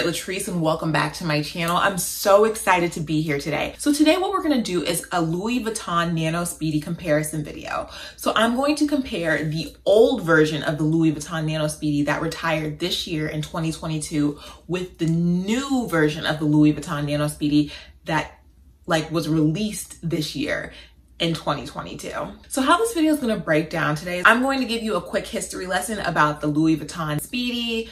Britt Lathrece and welcome back to my channel. I'm so excited to be here today. So today what we're gonna do is a Louis Vuitton Nano Speedy comparison video. So I'm going to compare the old version of the Louis Vuitton Nano Speedy that retired this year in 2022 with the new version of the Louis Vuitton Nano Speedy that was released this year in 2022. So how this video is gonna break down today, I'm going to give you a quick history lesson about the Louis Vuitton Speedy,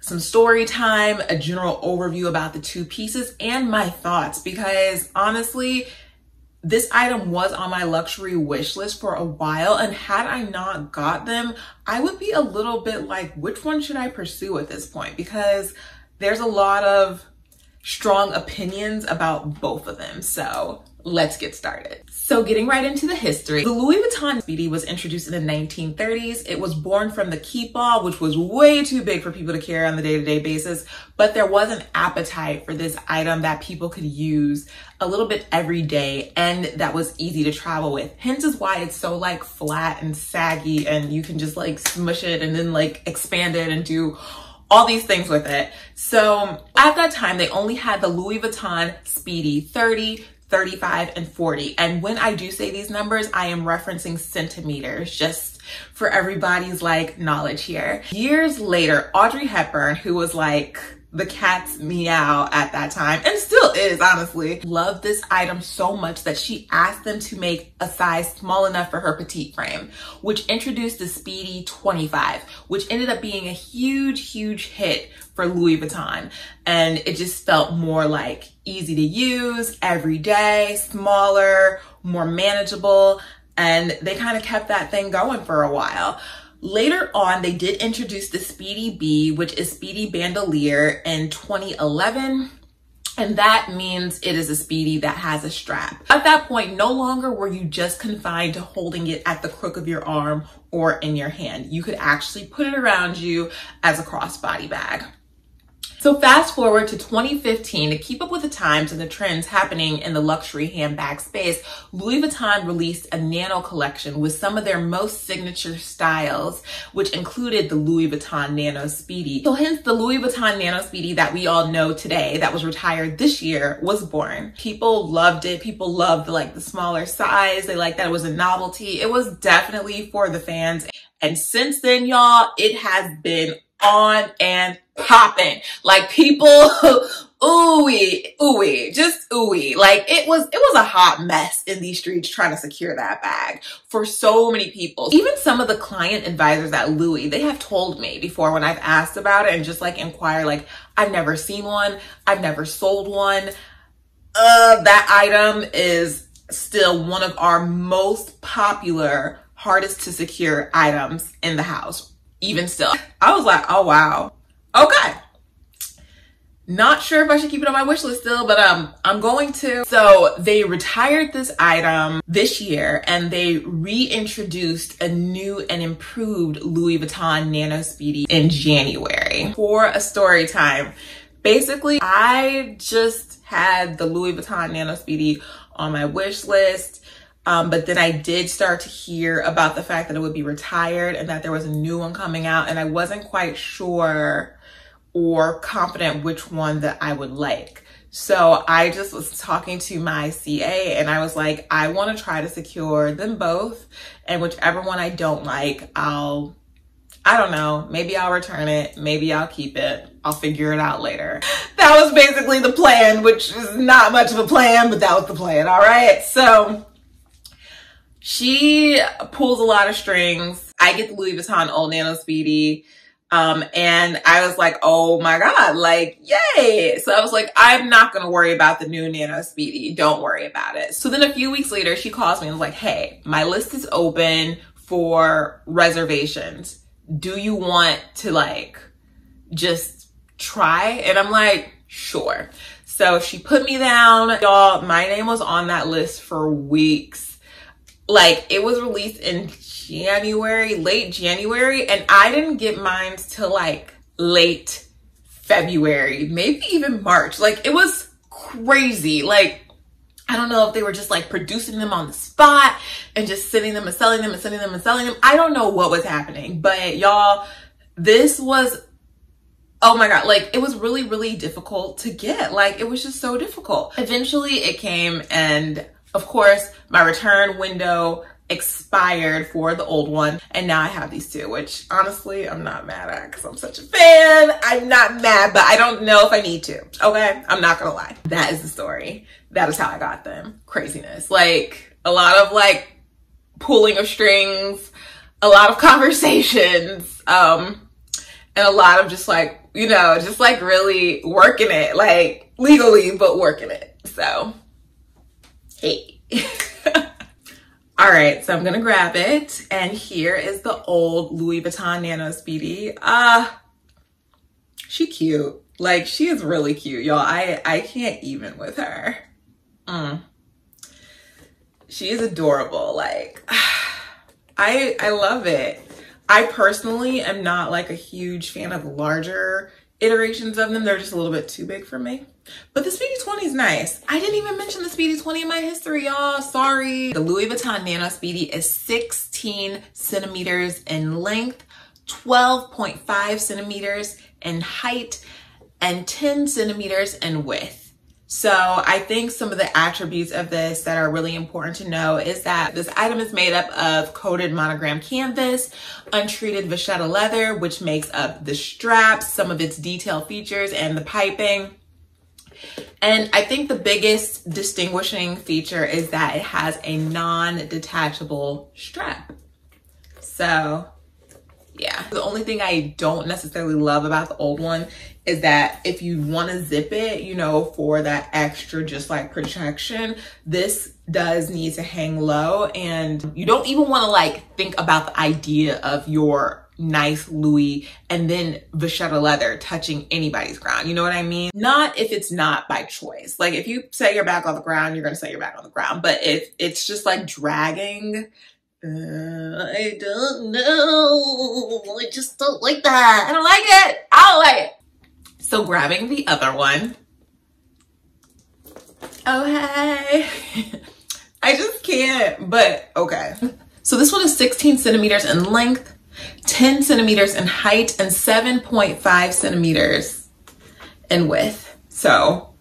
some story time, a general overview about the two pieces, and my thoughts, because honestly, this item was on my luxury wish list for a while, and had I not got them, I would be a little bit like, which one should I pursue at this point? Because there's a lot of strong opinions about both of them. So let's get started. So getting right into the history, the Louis Vuitton Speedy was introduced in the 1930s. It was born from the Keepall, which was way too big for people to carry on the day-to-day basis, but there was an appetite for this item that people could use a little bit every day and that was easy to travel with. Hence is why it's so like flat and saggy and you can just like smush it and then like expand it and do all these things with it. So at that time, they only had the Louis Vuitton Speedy 30, 35, and 40. And when I do say these numbers, I am referencing centimeters, just for everybody's like knowledge here. Years later, Audrey Hepburn, who was like the cat's meow at that time, and still is honestly, loved this item so much that she asked them to make a size small enough for her petite frame, which introduced the Speedy 25, which ended up being a huge hit for Louis Vuitton. And it just felt more like easy to use, every day, smaller, more manageable, and they kind of kept that thing going for a while. Later on, they did introduce the Speedy B, which is Speedy Bandolier, in 2011. And that means it is a Speedy that has a strap. At that point, no longer were you just confined to holding it at the crook of your arm or in your hand. You could actually put it around you as a crossbody bag. So fast forward to 2015, to keep up with the times and the trends happening in the luxury handbag space, Louis Vuitton released a nano collection with some of their most signature styles, which included the Louis Vuitton Nano Speedy. So hence the Louis Vuitton Nano Speedy that we all know today, that was retired this year, was born. People loved it. People loved the smaller size. They liked that it was a novelty. It was definitely for the fans. And since then, y'all, it has been on and popping. Like people, ooey, just ooey. Like it was a hot mess in these streets trying to secure that bag for so many people. Even some of the client advisors at Louis, they have told me before when I've asked about it and just like inquire, like, I've never seen one, I've never sold one. That item is still one of our most popular, hardest to secure items in the house. Even still, I was like, oh wow, okay. Not sure if I should keep it on my wish list still, but I'm going to. So they retired this item this year and they reintroduced a new and improved Louis Vuitton Nano Speedy in January. For a story time, basically, I just had the Louis Vuitton Nano Speedy on my wish list. But then I did start to hear about the fact that it would be retired and that there was a new one coming out, and I wasn't quite sure or confident which one that I would like. So I just was talking to my CA and I was like, I want to try to secure them both, and whichever one I don't like, I don't know, maybe I'll return it, maybe I'll keep it, I'll figure it out later. That was basically the plan, which is not much of a plan, but that was the plan, all right? So she pulls a lot of strings. I get the Louis Vuitton Old Nano Speedy. And I was like, oh my God, like, yay. So I was like, I'm not going to worry about the new Nano Speedy. Don't worry about it. So then a few weeks later, she calls me and was like, hey, my list is open for reservations. Do you want to just try? And I'm like, sure. So she put me down. Y'all, my name was on that list for weeks. It was released in January, late January, and I didn't get mine till late February, maybe even March. It was crazy. I don't know if they were just producing them on the spot and just sending them and selling them and sending them and selling them. I don't know what was happening, but y'all, this was oh my God, like it was really, really difficult to get. Like it was just so difficult. Eventually it came, and of course my return window expired for the old one, and now I have these two, which honestly I'm not mad at because I'm such a fan. I'm not mad, but I don't know if I need to. Okay, I'm not gonna lie. That is the story. That is how I got them. Craziness. Like a lot of like pulling of strings, a lot of conversations, and a lot of just like, you know, just like really working it, like legally, but working it. So, hey. All right, so I'm gonna grab it, and here is the old Louis Vuitton Nano Speedy. She cute. Like, she is really cute, y'all. I can't even with her. She is adorable. Like, I love it. I personally am not like a huge fan of larger iterations of them. They're just a little bit too big for me. But the Speedy 20 is nice. I didn't even mention the Speedy 20 in my history, y'all. Sorry. The Louis Vuitton Nano Speedy is 16 centimeters in length, 12.5 centimeters in height, and 10 centimeters in width. So I think some of the attributes of this that are really important to know is that this item is made up of coated monogram canvas, untreated vachetta leather, which makes up the straps, some of its detail features, and the piping. And I think the biggest distinguishing feature is that it has a non-detachable strap. So yeah, the only thing I don't necessarily love about the old one is that if you want to zip it, you know, for that extra just like protection, this does need to hang low, and you don't even want to like think about the idea of your nice Louis and then vachetta leather touching anybody's ground. You know what I mean? Not if it's not by choice. Like if you set your back on the ground, you're going to set your back on the ground. But if it's just like dragging, I don't know. I just don't like that. I don't like it. I don't like it. So grabbing the other one. Oh, hey. I just can't, but okay. So this one is 16 centimeters in length, 10 centimeters in height, and 7.5 centimeters in width. So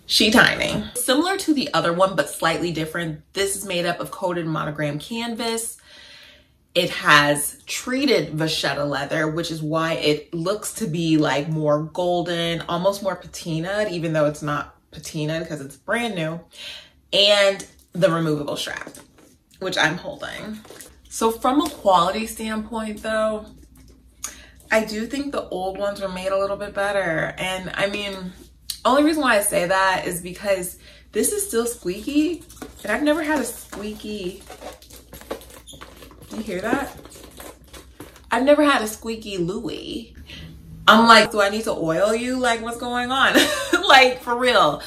she tiny. Similar to the other one, but slightly different. This is made up of coated monogram canvas. It has treated vachetta leather, which is why it looks to be like more golden, almost more patinaed, even though it's not patinaed because it's brand new. And the removable strap, which I'm holding. So from a quality standpoint though, I do think the old ones were made a little bit better. And I mean, only reason why I say that is because this is still squeaky, and I've never had a squeaky, you hear that? I've never had a squeaky Louis. I'm like, do I need to oil you? Like, what's going on? Like, for real.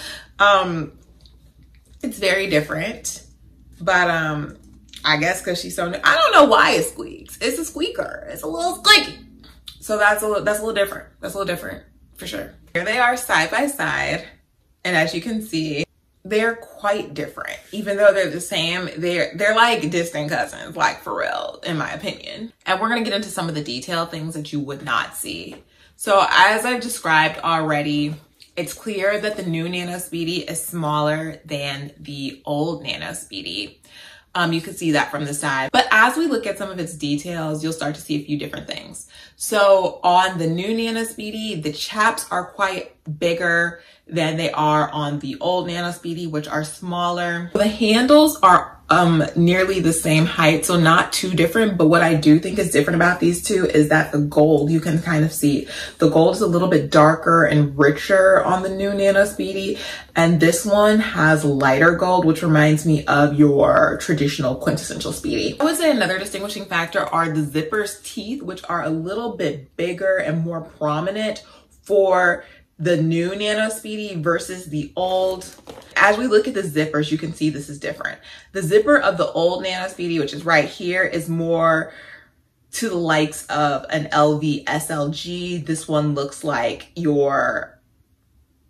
It's very different, but I guess because she's so new. I don't know why it squeaks. It's a squeaker. It's a little squeaky. So that's a little different. That's a little different for sure. Here they are side by side, and as you can see, they're quite different. Even though they're the same, they're like distant cousins, like for real, in my opinion. And we're gonna get into some of the detail things that you would not see. So as I've described already, it's clear that the new Nano Speedy is smaller than the old Nano Speedy. You can see that from the side. But as we look at some of its details, you'll start to see a few different things. So on the new Nano Speedy, the chaps are quite bigger than they are on the old Nano Speedy, which are smaller. The handles are nearly the same height, so not too different. But what I do think is different about these two is that the gold, you can kind of see, the gold is a little bit darker and richer on the new Nano Speedy. And this one has lighter gold, which reminds me of your traditional quintessential Speedy. I would say another distinguishing factor are the zipper's teeth, which are a little bit bigger and more prominent for the new Nano Speedy versus the old. As we look at the zippers, you can see this is different. The zipper of the old Nano Speedy, which is right here, is more to the likes of an LV SLG. This one looks like your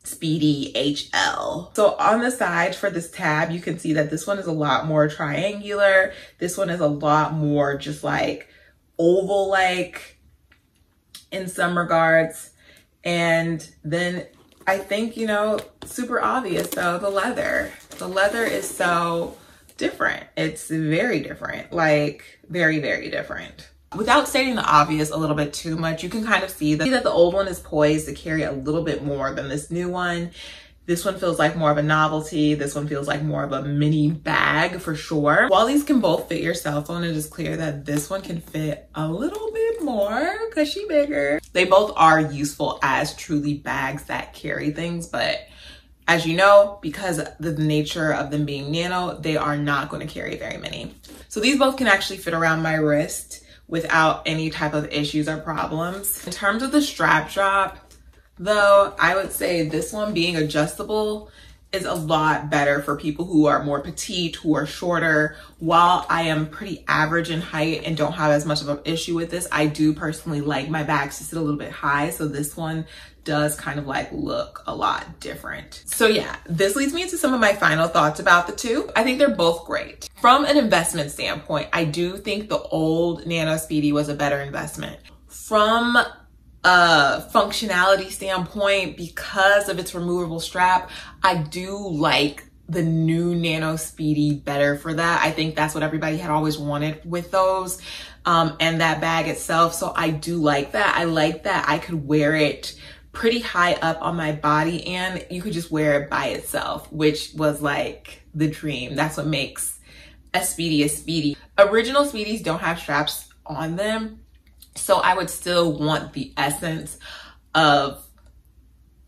Speedy HL. So on the side for this tab, you can see that this one is a lot more triangular. This one is a lot more just like oval-like. in some regards. And then I think, you know, super obvious though, the leather. The leather is so different. It's very different, like very, very different. Without stating the obvious a little bit too much, you can kind of see that the old one is poised to carry a little bit more than this new one. This one feels like more of a novelty. This one feels like more of a mini bag for sure. While these can both fit your cell phone, it is clear that this one can fit a little bit more because she's bigger. They both are useful as truly bags that carry things, but as you know, because of the nature of them being nano, they are not going to carry very many. So these both can actually fit around my wrist without any type of issues or problems. In terms of the strap drop, though, I would say this one being adjustable is a lot better for people who are more petite, who are shorter. While I am pretty average in height and don't have as much of an issue with this, I do personally like my bags to sit a little bit high. So this one does kind of like look a lot different. So yeah, this leads me into some of my final thoughts about the two. I think they're both great. From an investment standpoint, I do think the old Nano Speedy was a better investment. From a functionality standpoint, because of its removable strap, I do like the new Nano Speedy better for that. I think that's what everybody had always wanted with those and that bag itself. So I do like that. I like that I could wear it pretty high up on my body and you could just wear it by itself, which was like the dream. That's what makes a Speedy a Speedy. Original Speedies don't have straps on them, so I would still want the essence of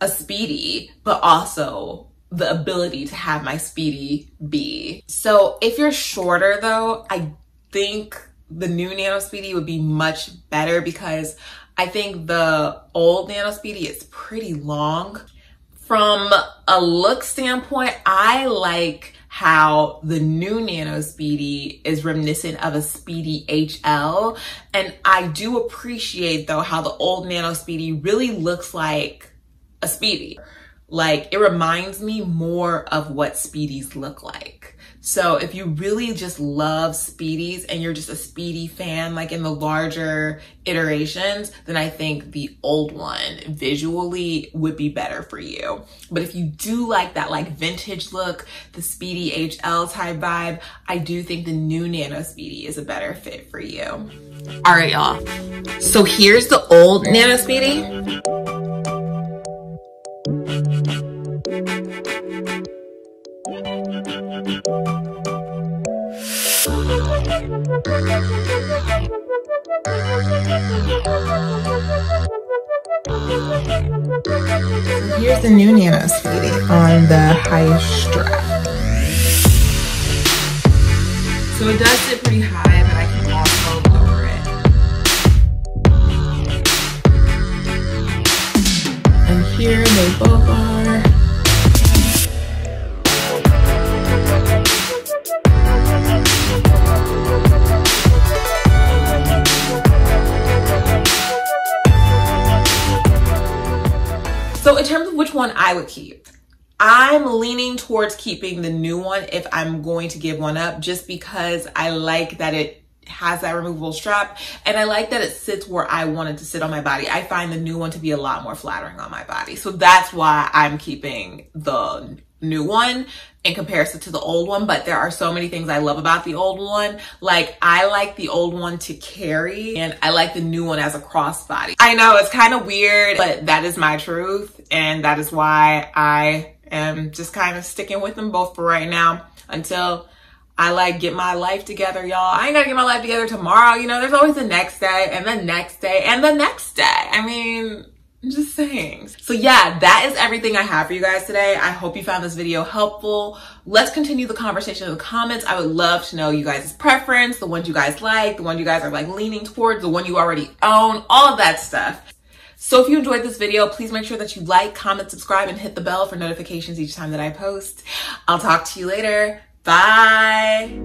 a Speedy, but also the ability to have my Speedy be. So if you're shorter though, I think the new Nano Speedy would be much better because I think the old Nano Speedy is pretty long. From a look standpoint, I like how the new Nano Speedy is reminiscent of a Speedy HL. And I do appreciate though how the old Nano Speedy really looks like a Speedy. Like it reminds me more of what Speedies look like. So if you really just love Speedies and you're just a Speedy fan, like in the larger iterations, then I think the old one visually would be better for you. But if you do like that like vintage look, the Speedy HL type vibe, I do think the new Nano Speedy is a better fit for you. All right, y'all. So here's the old Nano Speedy. Here's the new Nano Speedy on the high strap. So it does sit pretty high, but I can also lower it. And here they both are. So in terms of which one I would keep, I'm leaning towards keeping the new one if I'm going to give one up, just because I like that it has that removable strap and I like that it sits where I want it to sit on my body. I find the new one to be a lot more flattering on my body. So that's why I'm keeping the new one in comparison to the old one. But there are so many things I love about the old one. Like I like the old one to carry and I like the new one as a crossbody. I know it's kind of weird, but that is my truth. And that is why I am just kind of sticking with them both for right now until I like get my life together, y'all. I ain't gotta get my life together tomorrow. You know, there's always the next day and the next day and the next day. I mean, I'm just saying. So yeah, that is everything I have for you guys today. I hope you found this video helpful. Let's continue the conversation in the comments. I would love to know you guys' preference, the ones you guys like, the one you guys are like leaning towards, the one you already own, all of that stuff. So if you enjoyed this video, please make sure that you like, comment, subscribe, and hit the bell for notifications each time that I post. I'll talk to you later. Bye.